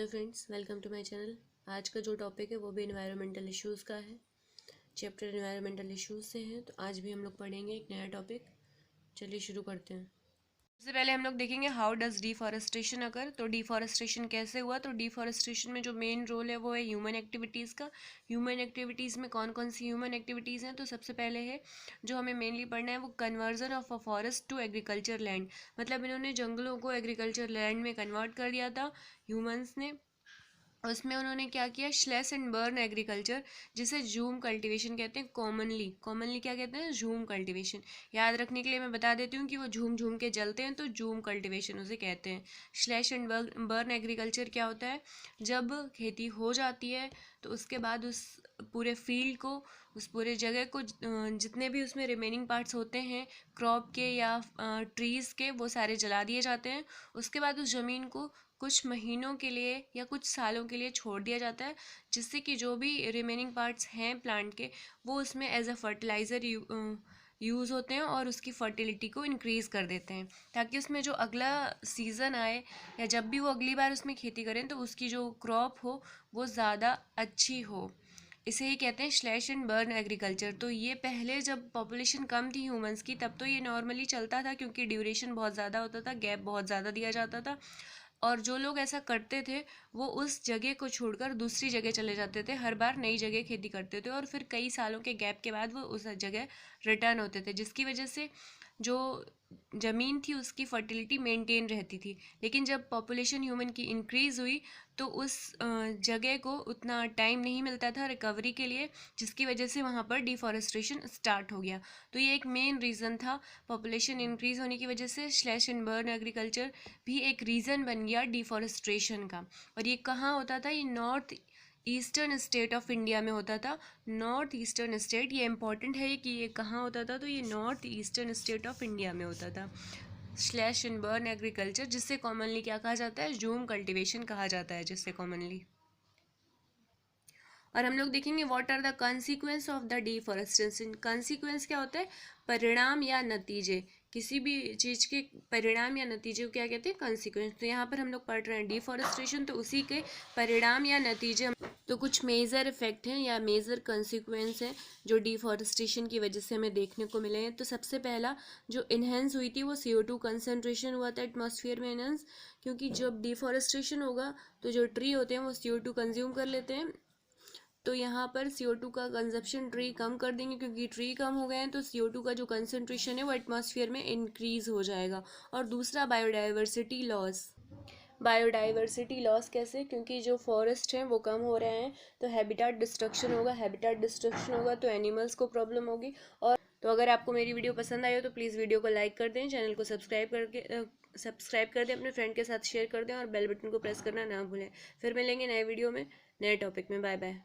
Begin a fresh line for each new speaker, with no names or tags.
Hello friends, welcome to my channel. आज का जो टॉपिक है वो भी एनवायरमेंटल इश्यूज़ का है। चैप्टर एनवायरमेंटल इश्यूज़ से है, तो आज भी हम लोग पढ़ेंगे एक नया टॉपिक। चलिए शुरू करते हैं। सबसे पहले हम लोग देखेंगे हाउ डज डिफॉरेस्टेशन अकर। तो डिफॉरेस्टेशन कैसे हुआ। तो डिफॉरेस्टेशन में जो मेन रोल है वो है ह्यूमन एक्टिविटीज़ का। ह्यूमन एक्टिविटीज़ में कौन कौन सी ह्यूमन एक्टिविटीज़ हैं। तो सबसे पहले है जो हमें मेनली पढ़ना है वो conversion of a forest to agriculture land. मतलब इन्होंने जंगलों को एग्रीकल्चर लैंड में कन्वर्ट कर दिया था ह्यूमंस ने। उसमें उन्होंने क्या किया, स्लैश एंड बर्न एग्रीकल्चर, जिसे जूम कल्टीवेशन कहते हैं। कॉमनली क्या कहते हैं, जूम कल्टीवेशन। याद रखने के लिए मैं बता देती हूँ कि वो झूम झूम के जलते हैं, तो जूम कल्टीवेशन उसे कहते हैं। स्लैश एंड बर्न एग्रीकल्चर क्या होता है, जब खेती हो जाती है तो उसके बाद उस पूरे फील्ड को, उस पूरे जगह को, जितने भी उसमें रिमेनिंग पार्ट्स होते हैं क्रॉप के या ट्रीज़ के, वो सारे जला दिए जाते हैं। उसके बाद उस ज़मीन को कुछ महीनों के लिए या कुछ सालों के लिए छोड़ दिया जाता है, जिससे कि जो भी रिमेनिंग पार्ट्स हैं प्लांट के वो उसमें एज अ फर्टिलाइज़र यूज़ होते हैं और उसकी फर्टिलिटी को इंक्रीज़ कर देते हैं, ताकि उसमें जो अगला सीज़न आए या जब भी वो अगली बार उसमें खेती करें तो उसकी जो क्रॉप हो वो ज़्यादा अच्छी हो। इसे ही कहते हैं स्लैश एंड बर्न एग्रीकल्चर। तो ये पहले जब पॉपुलेशन कम थी ह्यूमंस की तब तो ये नॉर्मली चलता था, क्योंकि ड्यूरेशन बहुत ज़्यादा होता था, गैप बहुत ज़्यादा दिया जाता था, और जो लोग ऐसा करते थे वो उस जगह को छोड़कर दूसरी जगह चले जाते थे, हर बार नई जगह खेती करते थे और फिर कई सालों के गैप के बाद वो उस जगह रिटर्न होते थे, जिसकी वजह से जो ज़मीन थी उसकी फर्टिलिटी मेंटेन रहती थी। लेकिन जब पॉपुलेशन ह्यूमन की इंक्रीज़ हुई तो उस जगह को उतना टाइम नहीं मिलता था रिकवरी के लिए, जिसकी वजह से वहाँ पर डिफॉरेस्टेशन स्टार्ट हो गया। तो ये एक मेन रीज़न था, पॉपुलेशन इंक्रीज़ होने की वजह से स्लैश एंड बर्न एग्रीकल्चर भी एक रीज़न बन गया डिफॉरेस्ट्रेशन का। और ये कहाँ होता था, ये north eastern state of India में होता था। नॉर्थ ईस्टर्न स्टेट, ये इंपॉर्टेंट है कि ये कहाँ होता था, तो ये north eastern state of India में होता था। स्लैश एंड बर्न एग्रीकल्चर, जिससे कॉमनली क्या कहा जाता है, जूम कल्टीवेशन कहा जाता है जिससे कॉमनली। और हम लोग देखेंगे what are the consequence of the deforestation. Consequence क्या होता है, परिणाम या नतीजे। किसी भी चीज़ के परिणाम या नतीजे को क्या कहते हैं, कॉन्सिक्वेंस। तो यहाँ पर हम लोग पढ़ रहे हैं डिफॉरेस्टेशन, तो उसी के परिणाम या नतीजे। तो कुछ मेजर इफेक्ट हैं या मेजर कॉन्सिक्वेंस हैं जो डिफॉरेस्टेशन की वजह से हमें देखने को मिले हैं। तो सबसे पहला जो इन्हेंस हुई थी वो CO2 कंसनट्रेशन हुआ था एटमॉस्फेयर में इन्हेंस, क्योंकि जब डिफॉरेस्टेशन होगा तो जो ट्री होते हैं वो CO2 कंज्यूम कर लेते हैं। तो यहाँ पर CO2 का कंजप्शन ट्री कम कर देंगे, क्योंकि ट्री कम हो गए हैं तो CO2 का जो कंसनट्रेशन है वो एटमॉस्फेयर में इंक्रीज हो जाएगा। और दूसरा बायोडाइवर्सिटी लॉस। बायोडाइवर्सिटी लॉस कैसे, क्योंकि जो फॉरेस्ट हैं वो कम हो रहे हैं तो हैबिटेट डिस्ट्रक्शन होगा। हैबिटेट डिस्ट्रक्शन होगा तो एनिमल्स को प्रॉब्लम होगी। और तो अगर आपको मेरी वीडियो पसंद आई हो तो प्लीज़ वीडियो को लाइक कर दें, चैनल को सब्सक्राइब कर दें, अपने फ्रेंड के साथ शेयर कर दें और बेल बटन को प्रेस करना ना भूलें। फिर मिलेंगे नए वीडियो में नए टॉपिक में। Bye bye.